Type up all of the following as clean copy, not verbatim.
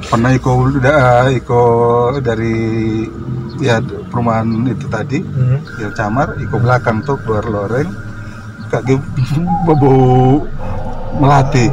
Pernah Iko dari ya perumahan itu tadi, yang Camar, Iko belakang tuh keluar loreng, kaki bau melati.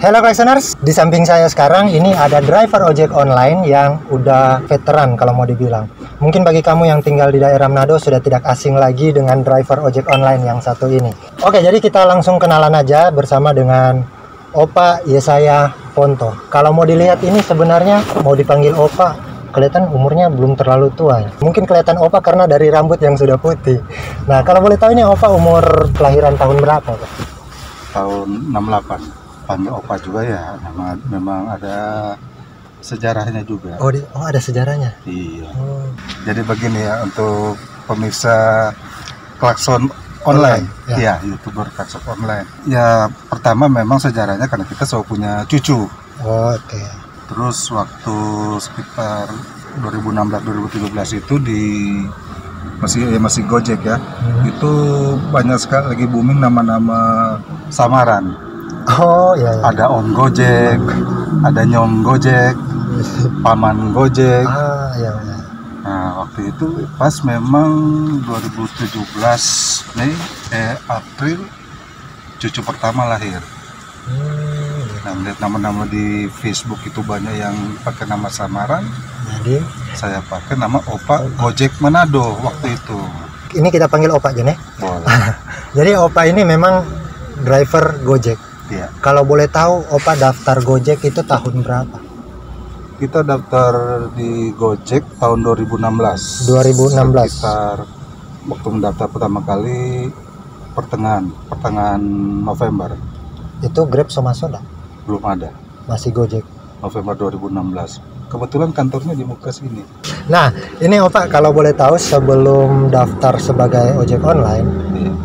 Halo Questioners, di samping saya sekarang ini ada driver ojek online yang udah veteran kalau mau dibilang. Mungkin bagi kamu yang tinggal di daerah Manado sudah tidak asing lagi dengan driver ojek online yang satu ini. Oke, jadi kita langsung kenalan aja bersama dengan Opa Yesaya Ponto. Kalau mau dilihat ini sebenarnya mau dipanggil Opa, kelihatan umurnya belum terlalu tua. Mungkin kelihatan Opa karena dari rambut yang sudah putih. Nah, kalau boleh tahu ini Opa umur kelahiran tahun berapa, Pak? Tahun 68. Panggil Opa juga ya, memang ada sejarahnya juga. Oh, ada sejarahnya? Iya. Jadi begini ya, untuk pemirsa Klakson online, ya YouTuber Klakson online. Ya pertama memang sejarahnya karena kita selalu punya cucu. Oke. Terus waktu sekitar 2016-2017 itu masih Gojek ya. Itu banyak sekali lagi booming nama-nama samaran. Oh iya. Ada On Gojek, ada Nyong Gojek, Paman Gojek. Iya. Nah waktu itu pas memang 2017 April cucu pertama lahir. Nah melihat nama-nama di Facebook itu banyak yang pakai nama samaran. Jadi saya pakai nama Opa Gojek Manado waktu itu. Ini kita panggil Opa aja nih. Boleh. Jadi Opa ini memang driver Gojek. Iya. Kalau boleh tahu, Opa daftar Gojek itu tahun berapa? Kita daftar di Gojek tahun 2016. 2016. Sekitar waktu mendaftar pertama kali pertengahan November. Itu Grab sama Soda? Belum ada. Masih Gojek. November 2016. Kebetulan kantornya di muka sini. Nah, ini Opa kalau boleh tahu sebelum daftar sebagai ojek online,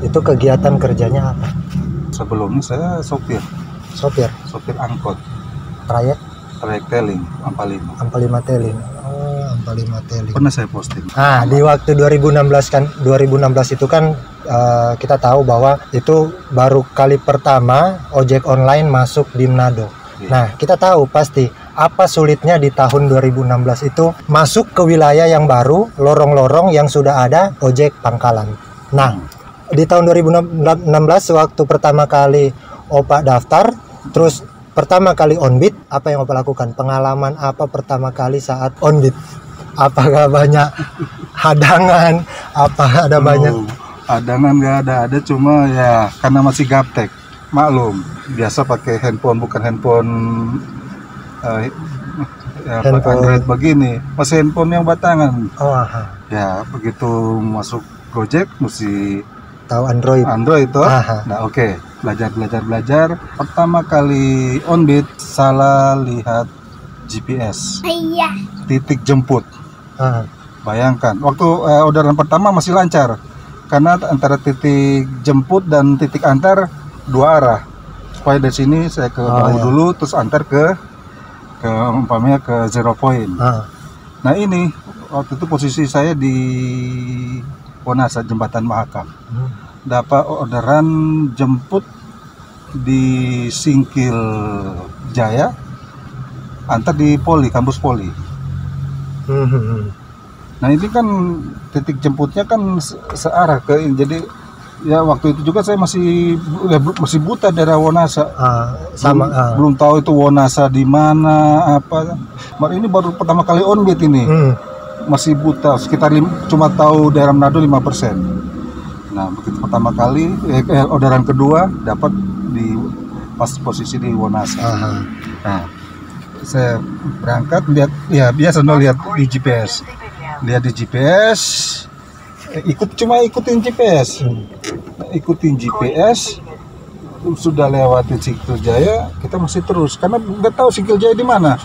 itu kegiatan kerjanya apa? Sebelumnya saya sopir angkot, trayek tailing, Ampalima. Ampalima Tailing. Oh, Ampalima Tailing. Pernah saya posting. Nah, di waktu 2016 itu kan kita tahu bahwa itu baru kali pertama ojek online masuk di Manado. Nah, kita tahu pasti apa sulitnya di tahun 2016 itu masuk ke wilayah yang baru, lorong-lorong yang sudah ada ojek pangkalan. Nah, di tahun 2016 waktu pertama kali Opa daftar, terus pertama kali onbit, apa yang Opa lakukan? Pengalaman apa pertama kali saat onbit? Apakah banyak hadangan? Apa ada banyak? Hadangan nggak ada cuma ya karena masih gaptek. Maklum, biasa pakai handphone bukan handphone Android begini, masih handphone yang batangan. Ya begitu masuk Gojek mesti tahu Android toh. Nah oke. Belajar. Pertama kali onbit salah lihat GPS. Titik jemput. Bayangkan waktu orderan pertama masih lancar karena antara titik jemput dan titik antar dua arah. Supaya dari sini saya ke dulu terus antar ke umpamanya ke 0 point. Nah ini waktu itu posisi saya di Wonasa Jembatan Mahakam. Dapat orderan jemput di Singkil Jaya, antar di kampus Poli. Nah ini kan titik jemputnya kan searah ke ini. Jadi ya waktu itu juga saya masih buta daerah Wonasa. Belum tahu itu Wonasa di mana apa. Ini baru pertama kali onbit ini. Masih buta, sekitar cuma tahu daerah Manado 5%. Nah begitu pertama kali orderan kedua dapat di pas posisi di Wonasa. Nah saya berangkat lihat ya biasa lihat di GPS, ikutin GPS. Sudah lewatin Singkil Jaya, kita masih terus karena nggak tahu Singkil Jaya di mana.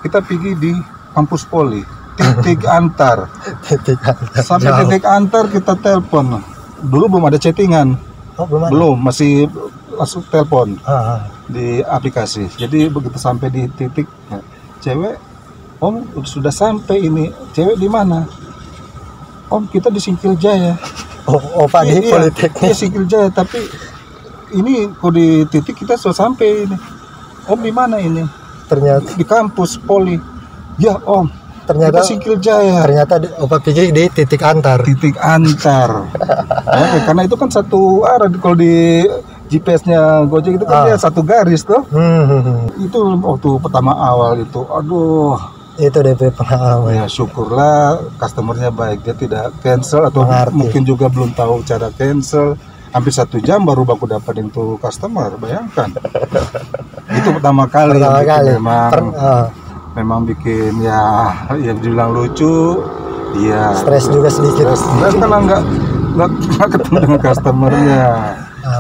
Kita pergi di kampus Poli, titik antar. Sampai titik antar kita telepon. Dulu belum ada chattingan. Belum, masih langsung telepon di aplikasi. Jadi begitu sampai di titik cewek, Om sudah sampai ini. Cewek di mana? Om kita di Singkil Jaya. Oh Pak di Politeknik. Iya Singkil Jaya, tapi ini kok di titik kita sudah sampai ini. Om di mana ini? Ternyata di kampus Poli. Ya Om, ternyata kita Singkil Jaya. Ternyata Opa pikir di titik antar. Titik antar. Ya, karena itu kan satu arah kalau di GPS-nya Gojek itu kan dia satu garis tuh. Itu waktu pertama awal itu, aduh. Itu DP pengalaman. Ya syukurlah customernya baik, dia tidak cancel atau mungkin juga belum tahu cara cancel. Hampir 1 jam baru baku dapatin tuh customer, bayangkan. Itu pertama kali. Memang bikin ya yang dibilang lucu, ya. Stres juga sedikit. Stres karena nggak ketemu dengan customernya.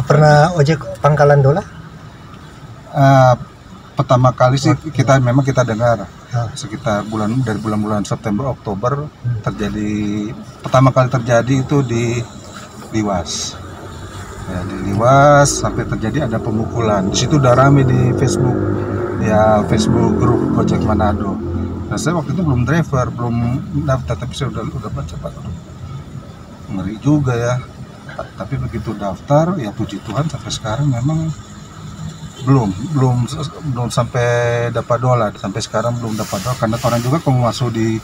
Pernah ojek pangkalan dola? Pertama kali sih kita dengar sekitar dari bulan-bulan September Oktober pertama kali terjadi itu di Liwas. Ya, di Liwas sampai terjadi ada pemukulan. Di situ udah rame di Facebook. Ya Facebook grup Gojek Manado. Nah saya waktu itu belum driver, belum daftar, tapi saya udah baca Pak. Ngeri juga ya. Tapi begitu daftar, ya puji Tuhan sampai sekarang memang belum sampai dapat dolar. Sampai sekarang belum dapat dolar karena orang juga kalau masuk di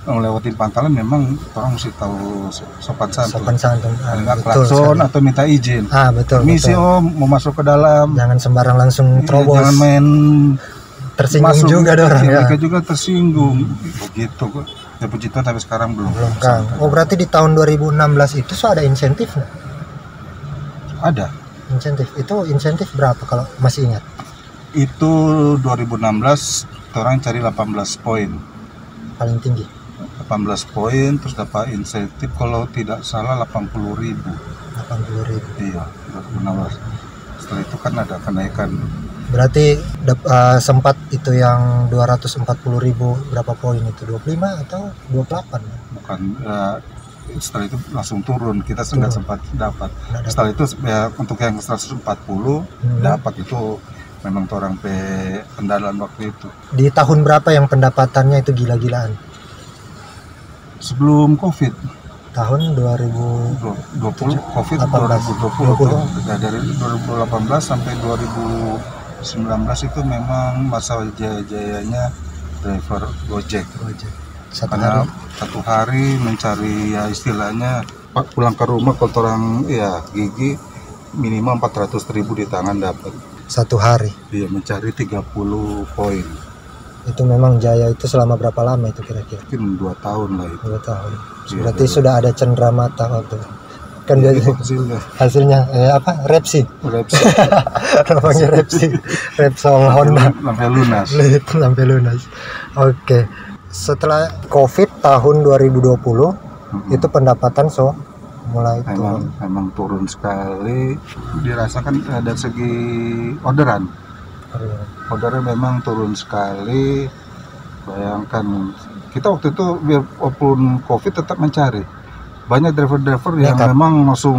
ngelewatin pangkalan memang orang mesti tahu sopan santun. Nggak klakson atau minta izin. Betul. Misi Om mau masuk ke dalam. Jangan sembarang langsung terobos. Jangan main tersinggung masuk, juga orang ya. Mereka juga tersinggung. Begitu kok. Ya puji Tuhan tapi sekarang belum. Kang. Oh berarti di tahun 2016 itu ada insentif nggak? Ada. Insentif. Itu insentif berapa kalau masih ingat? Itu 2016 orang cari 18 poin. Paling tinggi. 18 poin terus dapat insentif kalau tidak salah 80.000. 80.000. Iya, 2016. Setelah itu kan ada kenaikan. Berarti sempat itu yang 240.000 berapa poin itu? 25 atau 28? Bukan, setelah itu langsung turun. Kita nggak sempat dapat. Setelah itu ya, untuk yang 140 dapat itu memang orang pendalaan waktu itu. Di tahun berapa yang pendapatannya itu gila-gilaan? Sebelum COVID. Tahun 2020 COVID 2020. Dari 2018 sampai 2019 itu memang masa jaya-jayanya driver Gojek. Satu hari mencari ya istilahnya pulang ke rumah kalau orang ya gigi minimal 400.000 di tangan dapat. Satu hari. Iya, mencari 30 poin. Itu memang jaya itu selama berapa lama itu kira-kira? Mungkin 2 tahun lah itu. 2 tahun. Berarti sudah ada cenderamata waktu. Kan ya, hasilnya apa? Repsi. Namanya Repsi. Repsol Honda. Sampai lunas. Oke. Setelah Covid tahun 2020 itu pendapatan mulai memang turun sekali, dirasakan dari segi orderan memang turun sekali. Bayangkan kita waktu itu walaupun COVID tetap mencari banyak driver yang memang langsung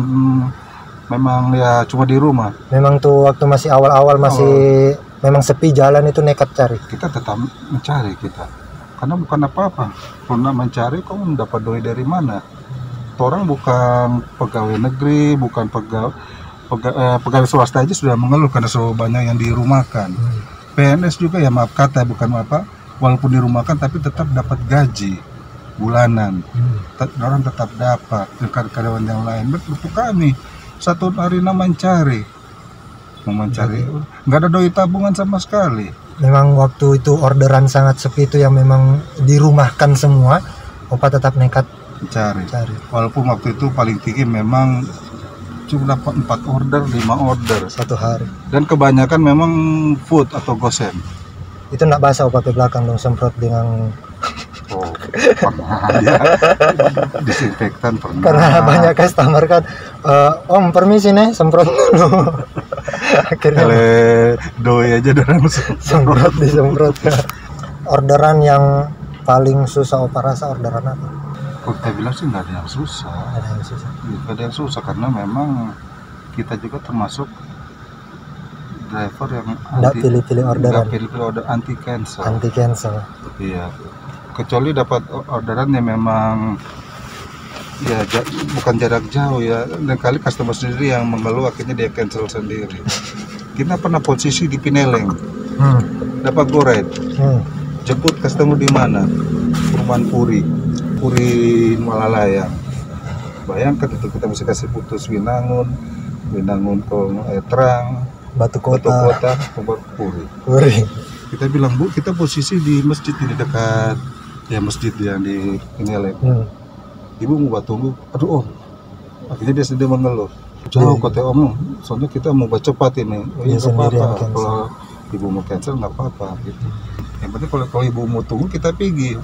memang ya cuma di rumah. Memang tuh waktu masih awal-awal masih memang sepi jalan itu nekat cari. Kita tetap mencari karena bukan apa-apa, pernah mencari kok mendapat doi dari mana. Orang bukan pegawai negeri, bukan pegawai swasta aja sudah mengeluh karena so banyak yang dirumahkan. PNS juga ya maaf kata bukan apa, walaupun dirumahkan tapi tetap dapat gaji bulanan. Orang tetap dapat karyawan yang lain. Betul kami satu hari mencari, nggak ada doi tabungan sama sekali. Memang waktu itu orderan sangat sepi itu yang memang dirumahkan semua, Opa tetap nekat cari. Walaupun waktu itu paling tinggi memang cuma dapat 4 order, 5 order satu hari. Dan kebanyakan memang food atau gosen. Itu enggak basah Opa ke belakang dong semprot dengan pernah ya. Disinfektan pernah. Karena banyak customer kan, Om permisi nih semprot dulu. Akhirnya doi aja dorang disemprot. Orderan yang paling susah Opa rasa orderan apa? Kalau kita bilang sih nggak ada yang susah. Nggak ada yang susah karena memang kita juga termasuk driver yang nggak pilih-pilih orderan. Anti cancel. Anti cancel. Iya. Kecuali dapat orderan yang memang ya bukan jarak jauh ya, dan kali customer sendiri yang mengeluh akhirnya dia cancel sendiri. Kita pernah posisi di Pineleng, dapat go ride, jemput customer di mana? Perumahan Puri Malalaya. Bayangkan itu kita mesti kasih putus Winangun ke Terang, Batu Kota, Puri. Kita bilang, Bu, kita posisi di masjid ini dekat ya masjid yang di Pineleng. Ibu mau tunggu, aduh om, akhirnya dia sendiri mengeluh. Jauh kata om, soalnya kita mau cepat ini. Oh iya nggak apa-apa, kalau ibu mau cancel nggak apa-apa gitu. Yang penting kalau ibu mau tunggu kita pergi.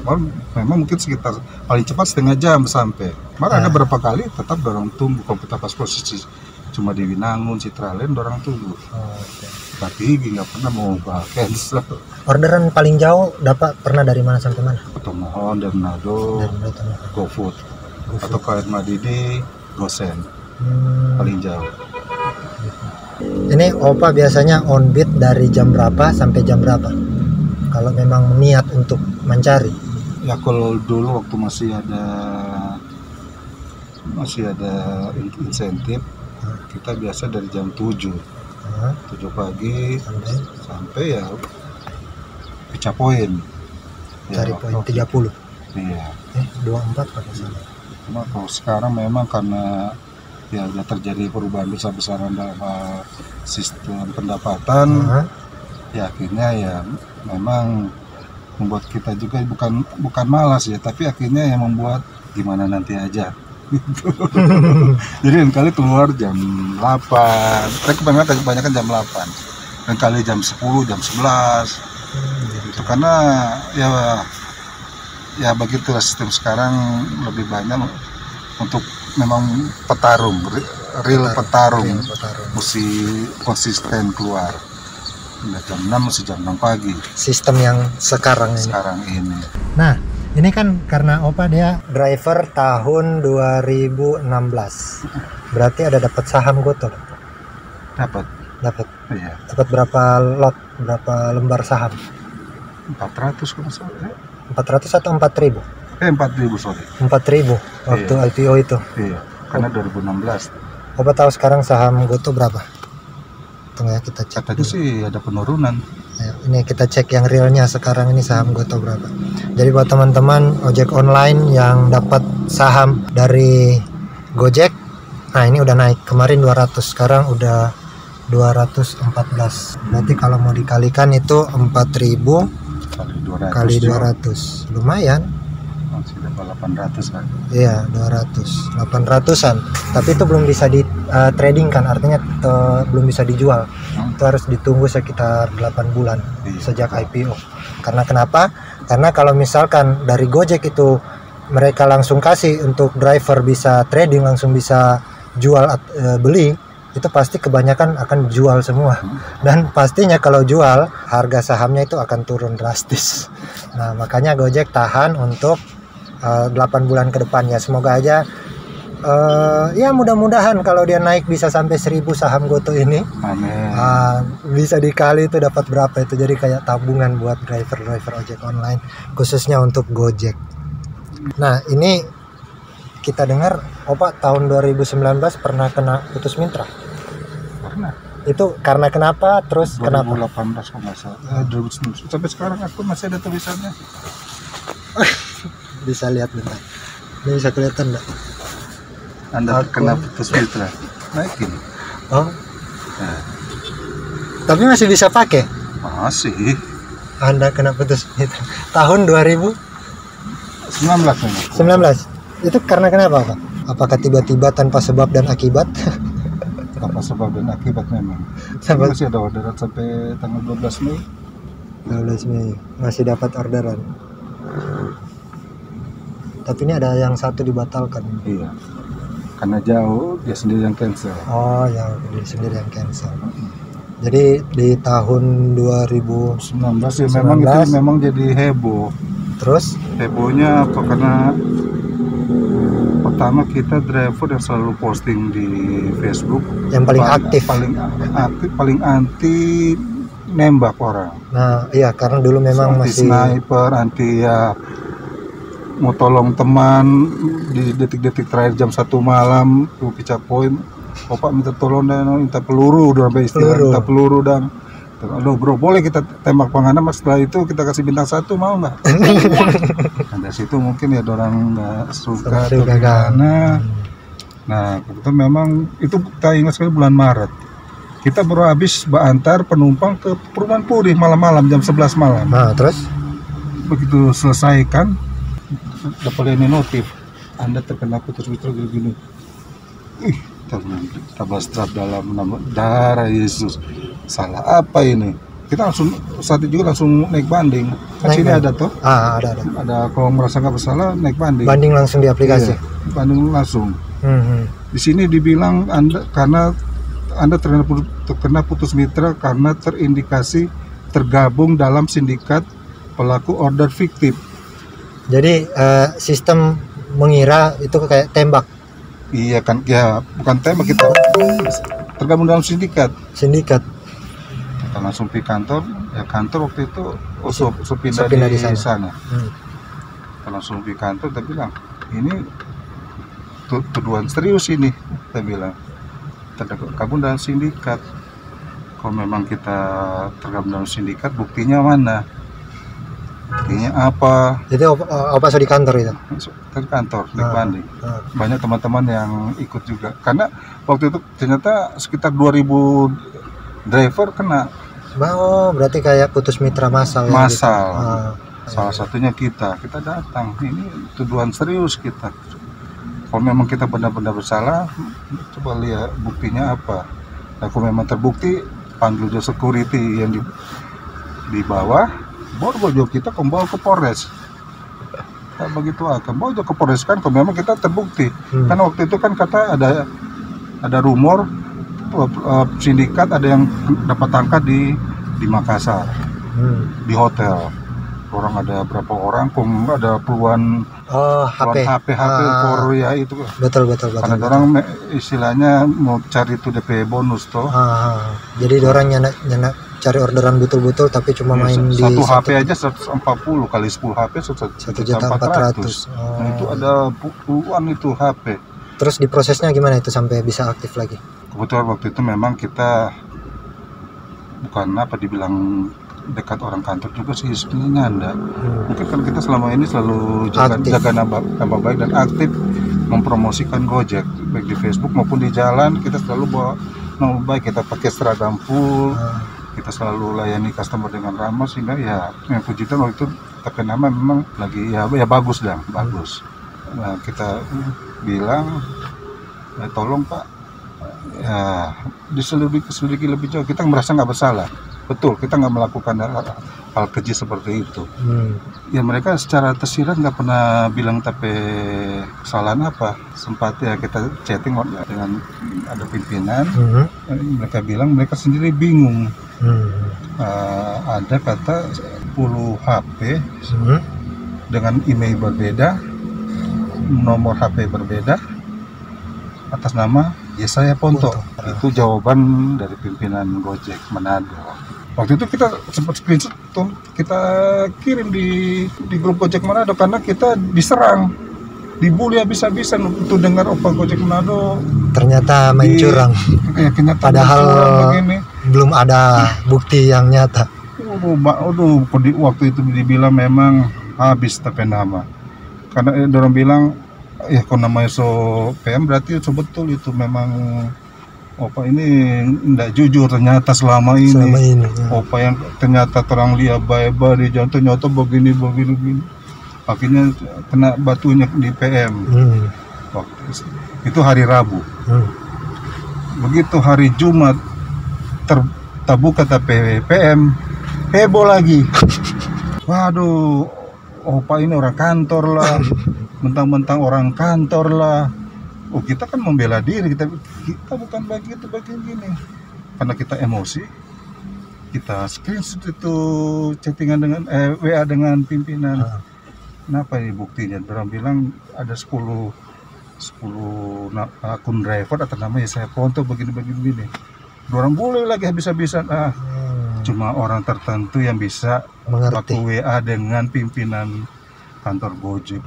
Memang mungkin sekitar paling cepat setengah jam sampai. Malah ada berapa kali tetap dorong tunggu. Kalau kita pas posisi cuma di Winangun, Citraland dorong tunggu. Tapi nggak pernah mau cancel. Orderan paling jauh dapat pernah dari mana sampai mana? Tomohon, dari Manado, GoFood, atau KR Madidi, Gosen, paling jauh. Ini Opa biasanya on beat dari jam berapa sampai jam berapa? Kalau memang niat untuk mencari. Ya kalau dulu waktu masih ada insentif, kita biasa dari jam 7 pagi sampai ya pecah poin. Cari poin 30. Iya. 24 kalau salah. Cuma kalau sekarang memang karena ya udah terjadi perubahan besar-besaran dalam sistem pendapatan, ya akhirnya ya memang membuat kita juga bukan malas ya, tapi akhirnya yang membuat gimana nanti aja. Jadi kali keluar jam 8, kebanyakan jam 8, dan kali jam 10, jam 11 gitu. Karena ya begitulah sistem sekarang, lebih banyak untuk memang real petarung. Mesti konsisten keluar. Jam 6 mesti jam 6 pagi. Sistem yang sekarang ini. Nah, ini kan karena Opa dia driver tahun 2016. Berarti ada dapat saham Goto? Dapat. Iya. Dapat berapa lot, berapa lembar saham? 400 kalau salah. 400 atau 4.000? 4.000 sorry. 4.000 waktu iya. IPO itu. Iya, karena 2016. Opa tahu sekarang saham Goto berapa? Tunggu ya, kita cek. Katanya sih ada penurunan. Ya, ini kita cek yang realnya sekarang ini saham Goto berapa. Jadi buat teman-teman ojek online yang dapat saham dari Gojek, nah ini udah naik. Kemarin 200, sekarang udah 214. Berarti kalau mau dikalikan itu 4.000 kali 200. Lumayan. Masih dapat 800 kan? Iya, 800-an. Tapi itu belum bisa di trading kan, artinya belum bisa dijual. Itu harus ditunggu sekitar 8 bulan sejak IPO. Karena kenapa? Karena kalau misalkan dari Gojek itu mereka langsung kasih untuk driver bisa trading, langsung bisa jual beli, itu pasti kebanyakan akan jual semua. Dan pastinya kalau jual, harga sahamnya itu akan turun drastis. Nah, makanya Gojek tahan untuk 8 bulan ke depannya. Semoga aja ya mudah-mudahan kalau dia naik bisa sampai 1.000 saham Goto ini. Amin. Bisa dikali itu dapat berapa itu, jadi kayak tabungan buat driver ojek online, khususnya untuk Gojek. Nah, ini kita dengar Opa tahun 2019 pernah kena putus mitra. Pernah. Itu karena kenapa? Terus 2018 kenapa? 2018 kalau nggak salah. 2019 sampai sekarang aku masih ada tulisannya. Bisa lihat bentar. Ini bisa kelihatan enggak? Anda kena putus mitra. Naikin. Oh. Nah. Tapi masih bisa pakai? Masih. Anda kena putus mitra tahun 2019 memang. Itu karena kenapa, Pak? Apakah tiba-tiba tanpa sebab dan akibat? Tanpa sebab dan akibat memang. Masih ada orderan sampai tanggal 12 Mei. 12 Mei masih dapat orderan. Tapi ini ada yang satu dibatalkan. Iya. Karena jauh, dia sendiri yang cancel. Oh, yang dia sendiri yang cancel. Jadi di tahun 2019 ya memang jadi heboh. Terus? Hebohnya apa? Karena pertama kita driver yang selalu posting di Facebook. Yang paling aktif. Paling anti nembak orang. Nah, iya karena dulu memang anti masih sniper, anti ya mau tolong teman di detik-detik terakhir jam 1 malam tuh Pica Point. Opa minta tolong dan minta peluru udah sampai istilah minta peluru dan aduh bro boleh kita tembak panganan mas, setelah itu kita kasih bintang 1 mau nggak? Nah dari situ mungkin ya orang nggak suka atau gimana. Nah kebetulan memang itu kita ingat sekali bulan Maret kita baru habis antar penumpang ke Perumahan Puri malam-malam jam 11 malam. Nah terus begitu selesai kan dapat ini notif Anda terkena putus mitra gini. Tablas trap dalam nama darah Yesus. Salah apa ini? Kita langsung saat itu juga langsung naik banding. Kan sini ada tuh. Ada. Ada kalau merasa nggak bersalah naik banding. Banding langsung di aplikasi. Iya, banding langsung. Di sini dibilang Anda terkena putus mitra karena terindikasi tergabung dalam sindikat pelaku order fiktif. Jadi sistem mengira itu kayak tembak. Iya kan, ya bukan tembak, kita tergabung dalam sindikat. Kita langsung pergi kantor, ya kantor waktu itu pindah di sana. Kita langsung pergi kantor, kita bilang ini tuduhan serius ini, kita bilang tergabung dalam sindikat. Kalau memang kita tergabung dalam sindikat, buktinya mana? Buktinya apa? Jadi apa di kantor itu? Di kantor, di banding. Banyak teman-teman yang ikut juga. Karena waktu itu ternyata sekitar 2000 driver kena. Oh, berarti kayak putus mitra massal. Massal. Ya, gitu. Salah satunya kita datang. Ini tuduhan serius kita. Kalau memang kita benar-benar bersalah, coba lihat buktinya apa. Nah, kalau memang terbukti, panggil juga security yang di bawah. Bawa kita membawa ke Polres. Kita begitu akan bawa ke Polres kan kalau memang kita terbukti. Karena waktu itu kan kata ada rumor sindikat ada yang dapat angkat di Makassar. Di hotel. Orang ada berapa orang, ada puluhan HP Korea itu. Betul. Karena orang istilahnya mau cari itu DP bonus toh. Jadi orang nyenak cari orderan betul-betul tapi cuma main di satu HP aja 140 kali 10 HP 1.400.000. Nah, itu ada puluhan itu HP. Terus diprosesnya gimana itu sampai bisa aktif lagi? Kebetulan waktu itu memang kita bukan dibilang dekat orang kantor juga sih sebenarnya enggak. Mungkin kan kita selama ini selalu jaga nama baik dan aktif mempromosikan Gojek baik di Facebook maupun di jalan. Kita selalu bawa nama baik, kita pakai seragam full. Kita selalu layani customer dengan ramah sehingga ya yang puji Tuhan waktu itu terkena memang lagi ya bagus. Nah, kita bilang tolong Pak ya diselidiki lebih jauh, kita merasa nggak bersalah. Betul, kita nggak melakukan hal keji seperti itu. Ya mereka secara tersirat nggak pernah bilang tapi kesalahan apa. Sempat ya kita chatting dengan ada pimpinan. Mereka bilang mereka sendiri bingung. Ada kata 10 HP dengan email berbeda, nomor HP berbeda, atas nama Yesaya Ponto. Itu jawaban dari pimpinan Gojek Manado. Waktu itu kita sempat screenshot tuh, kita kirim di grup Gojek Manado karena kita diserang, dibully habis-habisan untuk dengar Opa Gojek Manado. Ternyata main curang. Padahal belum ada bukti yang nyata. Waktu itu dibilang memang habis tapi nama. Karena orang bilang ya kalau namanya PM berarti betul itu memang Opa ini tidak jujur ternyata selama ini. Opa yang ternyata terang lihat baik-baik di jalan ternyata begini. Akhirnya kena batunya di PM. Waktu itu hari Rabu. Begitu hari Jumat terbuka tapi PM heboh lagi. Waduh, Opa ini orang kantor lah. Mentang-mentang orang kantor lah. Oh, kita kan membela diri, kita bukan begini. Karena kita emosi, kita screenshot itu chattingan dengan WA dengan pimpinan. Kenapa ini buktinya? Orang bilang ada 10 akun driver atas nama Yesaya Ponto begini. Orang boleh lagi habis-habisan. Cuma orang tertentu yang bisa mengerti WA dengan pimpinan kantor Gojek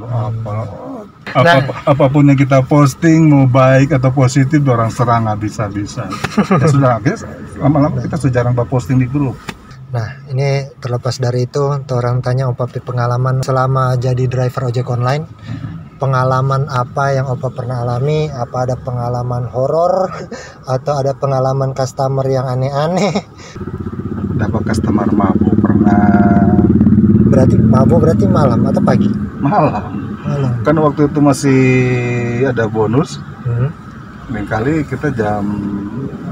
apapun yang kita posting mau baik atau positif orang serang habis-habisan. Ya sudah, lama-lama kita sudah jarang posting di grup. Nah, ini terlepas dari itu, orang tanya Opa pengalaman selama jadi driver ojek online. Pengalaman apa yang Opa pernah alami? Apa ada pengalaman horor atau ada pengalaman customer yang aneh-aneh? Dapat customer mabuk pernah. Berarti malam atau pagi? Malam. Kan waktu itu masih ada bonus. Lain kali kita jam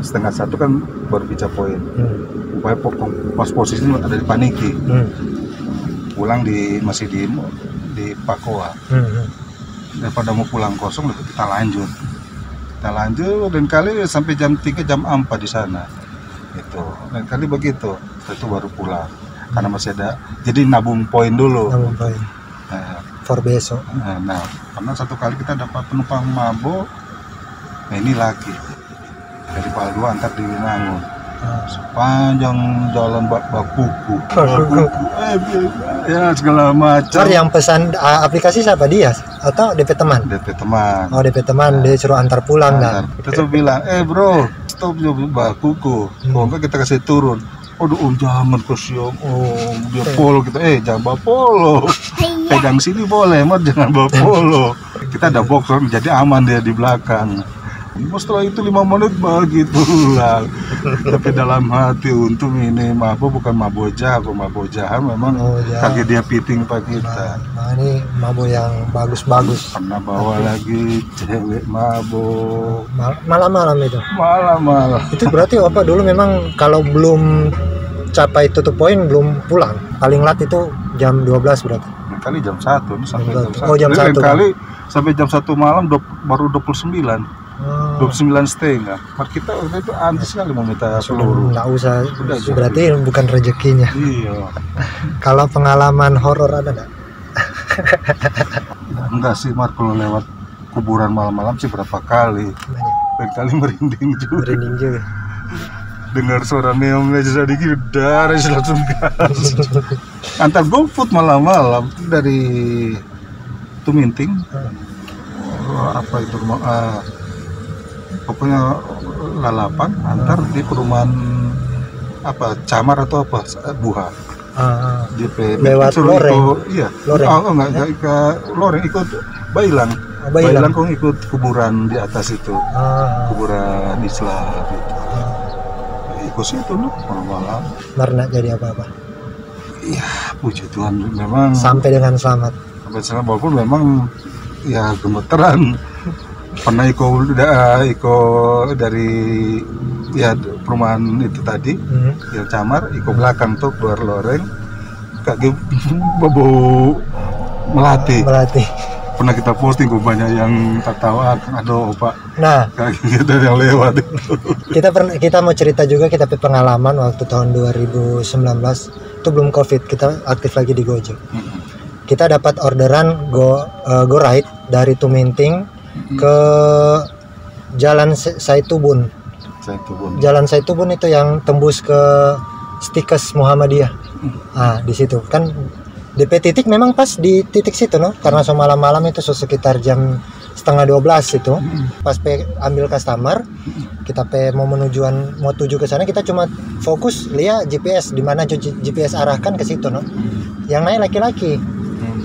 12:30 kan baru bicara poin. Upaya pas posisi ada di Paniki. Pulang masih di Pakoa. Daripada mau pulang kosong kita lanjut dan kali sampai jam 3 jam 4 di sana itu, dan kali begitu itu baru pulang karena masih ada, jadi nabung poin dulu for besok. Nah karena satu kali kita dapat penumpang mabuk, nah ini lagi dari Paldu antar di Winangun. Sepanjang jalan Bakuku ya segala macam. Yang pesan aplikasi siapa, dia atau DP teman? DP teman. Oh, DP teman, dia suruh antar pulang kan. Terus bilang, bro, stop Bakuku. Kalau enggak kita kasih turun. Jangan kesiong. Dia polo kita. Jangan bawa polo. Pegang sini boleh, jangan bawa polo. Kita ada box jadi aman dia di belakang. Setelah itu 5 menit begitulah. Tapi dalam hati untung ini bukan mabuk jahat memang kaki dia piting pak kita. Nah ini mabuk yang bagus-bagus. Pernah bawa lagi cewek mabuk. Malam-malam itu? Malam-malam. Itu berarti apa dulu memang kalau belum capai tutup poin belum pulang. Paling lat itu jam 12 berarti? Kali jam 1 sampai jam 1. Oh jam 1. Kali sampai jam 1 malam baru 29. 29,5. Kita waktu itu antis sekali mau minta peluru. Nggak usah, berarti bukan rezekinya. Iya. Kalau pengalaman horor ada nggak? Enggak sih, kalau lewat kuburan malam-malam sih berapa kali. Banyak kali merinding juga. Dengar suara neon aja sedikit, darah langsung gas. Antar GoFood malam-malam dari Tuminting. Apa itu pokoknya lalapan antar di perumahan Camar atau Buha. Lewat loreng. Iya. Enggak ke loreng, ikut Bailang. Bailang kok ikut kuburan di atas itu. Kuburan Islam gitu. Ikut situ loh malam-malam. Marna jadi apa-apa. Iya, puji Tuhan memang sampai dengan selamat. Sampai selamat walaupun memang ya gemeteran. Pernah Iko dari perumahan itu tadi, yang Camar, Iko belakang tuh keluar loreng, kaki bau melati. Pernah kita posting kok banyak yang tertawa, aduh Pak. Nah, kaki kita yang lewat. Kita mau cerita juga kita pengalaman waktu tahun 2019 itu belum COVID, kita aktif lagi di Gojek. Kita dapat orderan go ride dari Tuminting ke Jalan Saitubun. Jalan Saitubun itu yang tembus ke Stikes Muhammadiyah. Di situ kan DP titik memang pas di titik situ karena malam-malam itu sekitar jam 11:30 itu. Pas ambil customer, kita mau tuju ke sana, kita cuma fokus lihat GPS di mana GPS arahkan ke situ Yang naik laki-laki.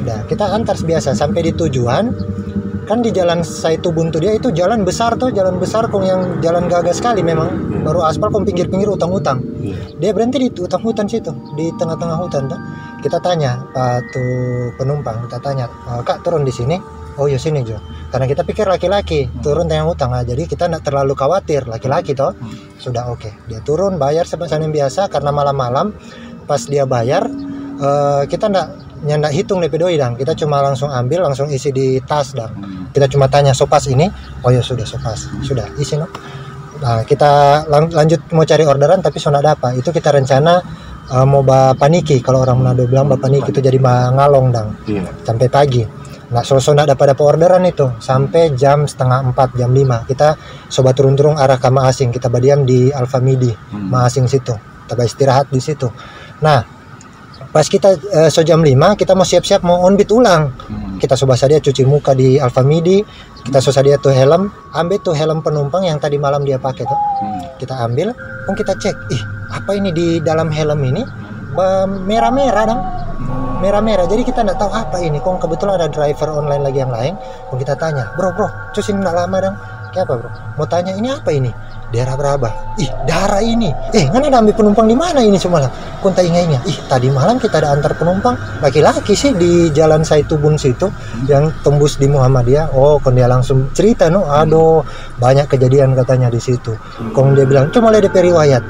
Udah, kita antar biasa sampai di tujuan. Kan di Jalan Saitubun tuh dia itu jalan besar kok, yang jalan gagah sekali memang. Baru aspal kok pinggir-pinggir hutan-hutan. Dia berhenti di hutan-hutan situ, di tengah-tengah hutan tuh. Kita tanya penumpang, kita tanya, "Kak, turun di sini?" "Oh ya sini Jo." Karena kita pikir laki-laki turun tengah hutan, jadi kita tidak terlalu khawatir laki-laki toh. Sudah oke. Dia turun bayar seperti biasa karena malam-malam pas dia bayar kita ndak hitung DP doi kita cuma langsung ambil, langsung isi di tas kita cuma tanya sopas ini, oh ya sudah sopas, sudah isi Nah kita lanjut mau cari orderan tapi sudah dapat, itu kita rencana mau Paniki, kalau orang Manado bilang Paniki itu jadi ngalong sampai pagi. Nah sudah dapat orderan itu sampai jam 3:30, jam 5 kita coba turun-turun arah ke Maasing, kita badiam di Alfa Midi Maasing situ, kita istirahat di situ. Nah Pas kita jam 5 kita mau siap-siap mau on beat ulang. Kita coba saja cuci muka di Alfamidi, kita susah dia tuh helm, ambil tuh helm penumpang yang tadi malam dia pakai tuh. Kita ambil, kita cek, apa ini di dalam helm ini merah-merah dong. Merah-merah, jadi kita nggak tahu apa ini. Kok kebetulan ada driver online lagi yang lain, kok kita tanya, bro, cuci nggak lama dong. Kayak apa bro? Mau tanya ini apa ini? Daerah berapa? Daerah ini. Kan ada ambil penumpang di mana ini semalam? Konta ingatnya. Tadi malam kita ada antar penumpang laki-laki sih di Jalan Saitubun situ yang tembus di Muhammadiyah. Kon dia langsung cerita aduh banyak kejadian katanya di situ. Kong dia bilang, cuma lihat DP riwayat.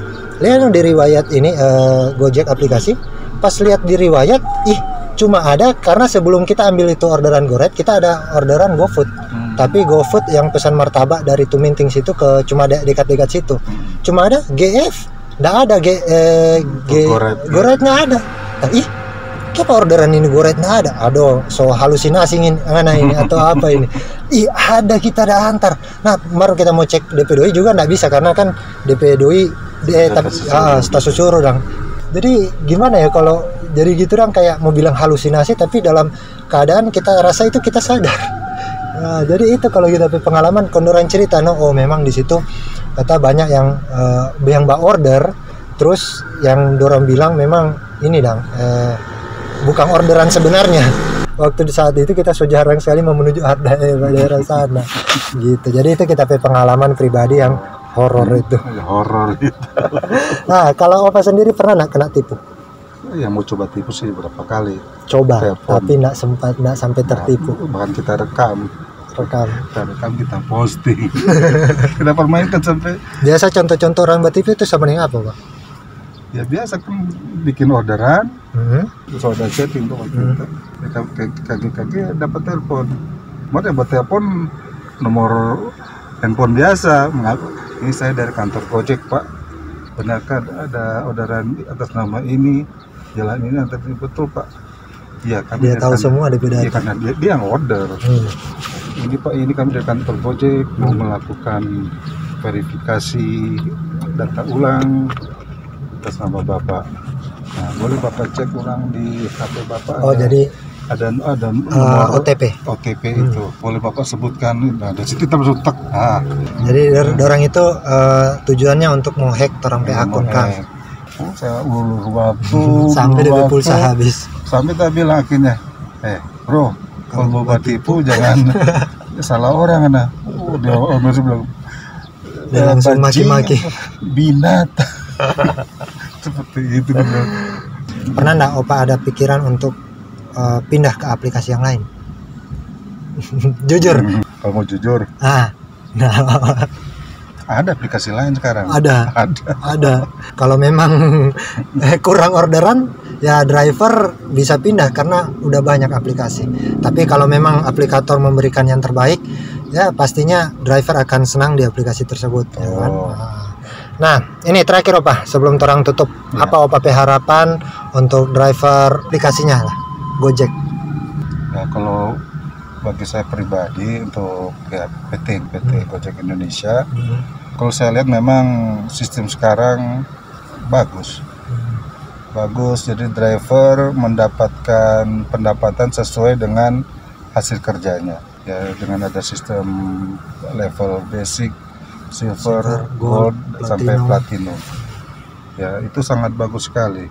Lihat di riwayat ini Gojek aplikasi. Pas lihat di riwayat, cuma ada karena sebelum kita ambil itu orderan GoRide, kita ada orderan GoFood. Tapi GoFood yang pesan martabak dari Tuminting situ ke cuma dekat-dekat situ. Cuma ada GF, nggak ada GoRide nggak ada. Kenapa orderan ini GoRide nggak ada? Aduh, so halusinasi ini atau apa ini? Ada, kita ada antar. Nah, baru kita mau cek DP Doi juga nggak bisa karena kan DP Doi stasiun suruh dong. Jadi gimana ya kalau jadi gitu dong, kayak mau bilang halusinasi tapi dalam keadaan kita rasa itu kita sadar. Nah, jadi itu kalau kita pengalaman kondoran cerita memang di situ kata banyak yang mbak order terus yang dorong bilang memang ini bukan orderan sebenarnya. Waktu di saat itu kita so jarang sekali mau menuju daerah sana gitu. Jadi itu kita pengalaman pribadi yang horor itu. Horor itu. Nah, kalau Opa sendiri pernah nggak kena tipu? Ya mau coba tipu sih berapa kali. Coba, tapi nggak sampai tertipu. Bahkan kita rekam, kita posting, kita permainkan sampai. Biasa contoh-contoh orang tipu itu sama dengan apa, Pak? Ya biasa kan bikin orderan, terus ada chatting tuh kita kaki dapat telepon, mau dapat telepon nomor handphone biasa. Ini saya dari kantor Gojek Pak, benarkah ada orderan atas nama ini, jalan ini antar ini? Betul Pak. Iya, kami dia tahu semua di beda. Iya, karena dia yang order. Ini Pak, ini kami dari kantor Gojek mau melakukan verifikasi data ulang atas nama Bapak. Nah, boleh Bapak cek ulang di HP Bapak. Jadi ada nomor OTP itu boleh Bapak sebutkan. Nah, dari situ kita langsung tek. Jadi orang itu tujuannya untuk menghack orang akun kan. Saya ulur waktu sampai dari pulsa habis. Sampai tak bilang akhirnya, bro, kalau mau tipu jangan salah orang nah. Dia bilang, dia langsung maki-maki. Binatang. Seperti itu. Pernah nggak Opa ada pikiran untuk pindah ke aplikasi yang lain? Jujur. Kalau mau jujur. Ada aplikasi lain sekarang. Ada. Kalau memang kurang orderan, ya driver bisa pindah karena udah banyak aplikasi. Tapi kalau memang aplikator memberikan yang terbaik, ya pastinya driver akan senang di aplikasi tersebut. Ya kan? Nah, ini terakhir Opa, sebelum orang tutup, apa Opa harapan untuk driver aplikasinya lah, Gojek? Ya kalau bagi saya pribadi untuk PT Gojek Indonesia, kalau saya lihat memang sistem sekarang bagus, jadi driver mendapatkan pendapatan sesuai dengan hasil kerjanya. Ya dengan ada sistem level basic, silver, gold, sampai platinum. Ya itu sangat bagus sekali.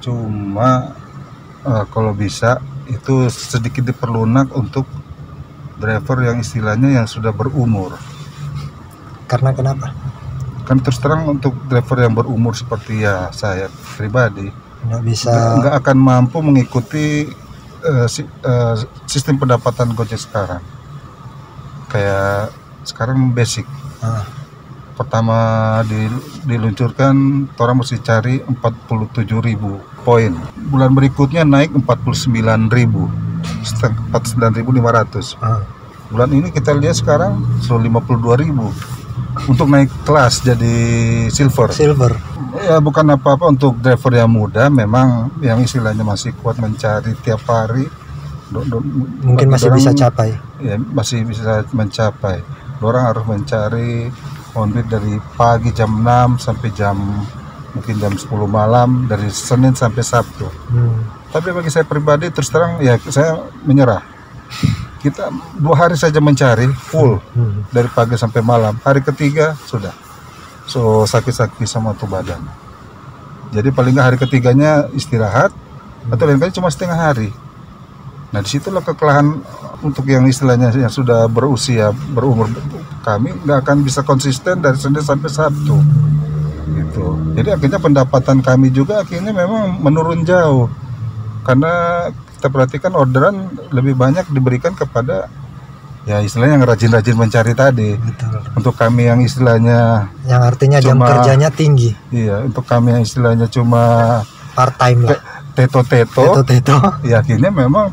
Cuma kalau bisa itu sedikit diperlunak untuk driver yang istilahnya yang sudah berumur. Karena kenapa? Kan terus terang untuk driver yang berumur seperti saya pribadi nggak akan mampu mengikuti sistem pendapatan Gojek sekarang. Kayak sekarang basic. Pertama diluncurkan, orang mesti cari 47.000 poin. Bulan berikutnya naik 49.000, 49.500. Bulan ini kita lihat sekarang 52.000 untuk naik kelas jadi silver. Ya bukan apa-apa untuk driver yang muda, memang yang istilahnya masih kuat mencari tiap hari. Mungkin masih bisa capai. Ya masih bisa mencapai. Orang harus mencari on beat dari pagi jam 6 sampai jam mungkin jam 10 malam dari Senin sampai Sabtu. Tapi bagi saya pribadi terus terang ya saya menyerah. Kita 2 hari saja mencari full dari pagi sampai malam. Hari ketiga sudah sakit-sakit sama tuh badan. Jadi paling nggak hari ketiganya istirahat atau lain kali cuma setengah hari. Nah disitulah kekalahan untuk yang istilahnya yang sudah berusia berumur, kami nggak akan bisa konsisten dari Senin sampai Sabtu gitu. Jadi akhirnya pendapatan kami juga akhirnya memang menurun jauh karena kita perhatikan orderan lebih banyak diberikan kepada ya istilahnya yang rajin-rajin mencari tadi. Betul. Untuk kami yang istilahnya yang artinya jam kerjanya tinggi. Iya, untuk kami yang istilahnya cuma part time lah. Teto. Ya akhirnya memang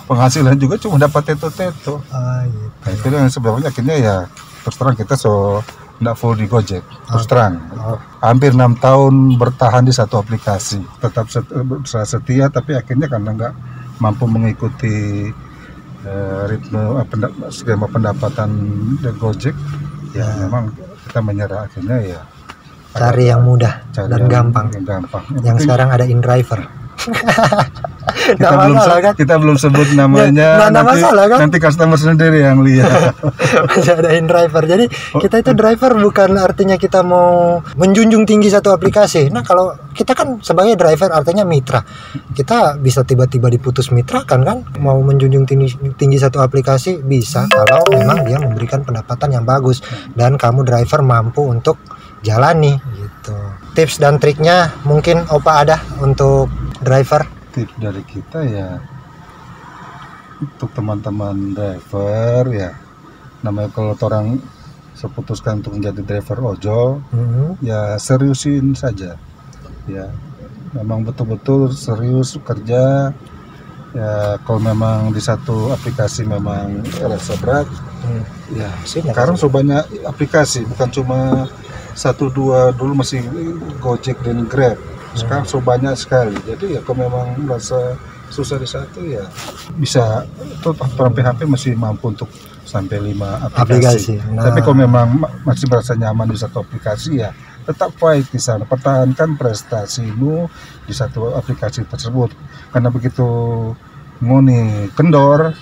penghasilan juga cuma dapat teto. Gitu. Nah, itu yang sebabnya akhirnya ya terus terang kita nggak full di Gojek. Terus terang. Hampir 6 tahun bertahan di satu aplikasi. Tetap setia tapi akhirnya karena nggak mampu mengikuti ritme skema pendapatan dari Gojek ya memang kita menyerah akhirnya ya cari yang mudah dan gampang. Yang sekarang ada InDriver. Kita belum sebut namanya. Nanti customer sendiri yang lihat. Masih ada InDriver. Jadi kita itu driver bukan artinya kita mau menjunjung tinggi satu aplikasi. Nah kalau kita kan sebagai driver artinya mitra. Kita bisa tiba-tiba diputus mitra kan. Mau menjunjung tinggi satu aplikasi bisa kalau memang dia memberikan pendapatan yang bagus dan kamu driver mampu untuk jalani gitu. Tips dan triknya mungkin Opa ada untuk driver? Tips dari kita ya untuk teman-teman driver ya namanya kalau orang seputuskan untuk menjadi driver ojol ya seriusin saja ya memang betul-betul serius kerja ya kalau memang di satu aplikasi memang rasa berat ya sekarang banyak aplikasi bukan cuma 1-2 dulu masih Gojek dan Grab sekarang banyak sekali jadi ya kalau memang merasa susah di satu ya bisa itu orang PHP masih mampu untuk sampai 5 aplikasi. Tapi kalau memang masih merasa nyaman di satu aplikasi ya tetap fight di sana, pertahankan prestasimu di satu aplikasi tersebut karena begitu ngoni kendor,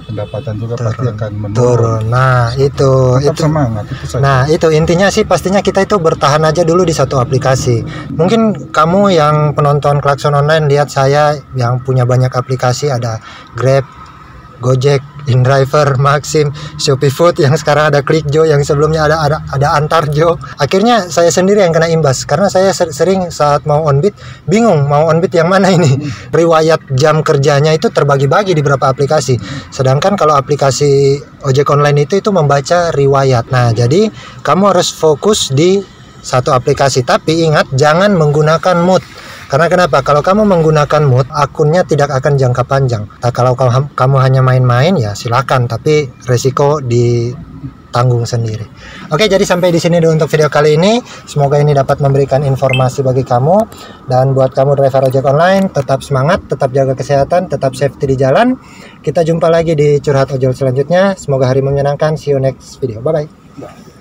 pendapatan juga pasti akan menurun. Nah itu semangat itu saja. Nah itu intinya sih pastinya kita itu bertahan aja dulu di satu aplikasi. Mungkin kamu yang penonton Klakson Online lihat saya yang punya banyak aplikasi ada Grab, Gojek, InDriver, Maxim, Shopee Food, yang sekarang ada Klikjo, yang sebelumnya ada Antarjo. Akhirnya saya sendiri yang kena imbas karena saya sering saat mau on beat bingung mau on beat yang mana ini. Riwayat jam kerjanya itu terbagi-bagi di beberapa aplikasi. Sedangkan kalau aplikasi ojek online itu membaca riwayat. Nah, jadi kamu harus fokus di satu aplikasi, tapi ingat jangan menggunakan mood. Karena kenapa? Kalau kamu menggunakan mood, akunnya tidak akan jangka panjang. Nah, kalau kamu hanya main-main ya silakan, tapi resiko ditanggung sendiri. Oke, jadi sampai di sini dulu untuk video kali ini. Semoga ini dapat memberikan informasi bagi kamu. Dan buat kamu driver ojek online, tetap semangat, tetap jaga kesehatan, tetap safety di jalan. Kita jumpa lagi di Curhat Ojol selanjutnya. Semoga hari menyenangkan. See you next video. Bye-bye.